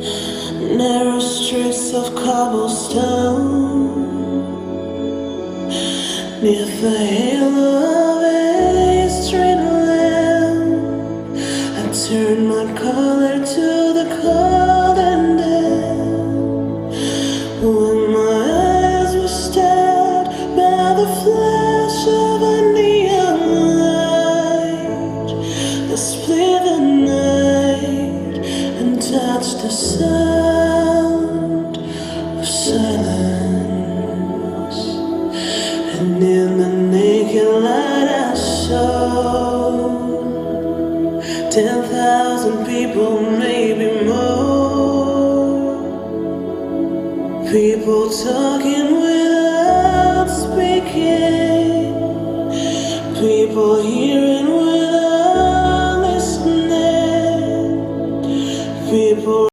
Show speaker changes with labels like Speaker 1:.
Speaker 1: Narrow streets of cobblestone, neath the halo of a street lamp, I turned my collar to the cold and damp. When my eyes were stabbed by the flash of a neon light, that split the night and touched the sound of silence. And in the naked light I saw 10,000 people, maybe more. People talking without speaking. People hearing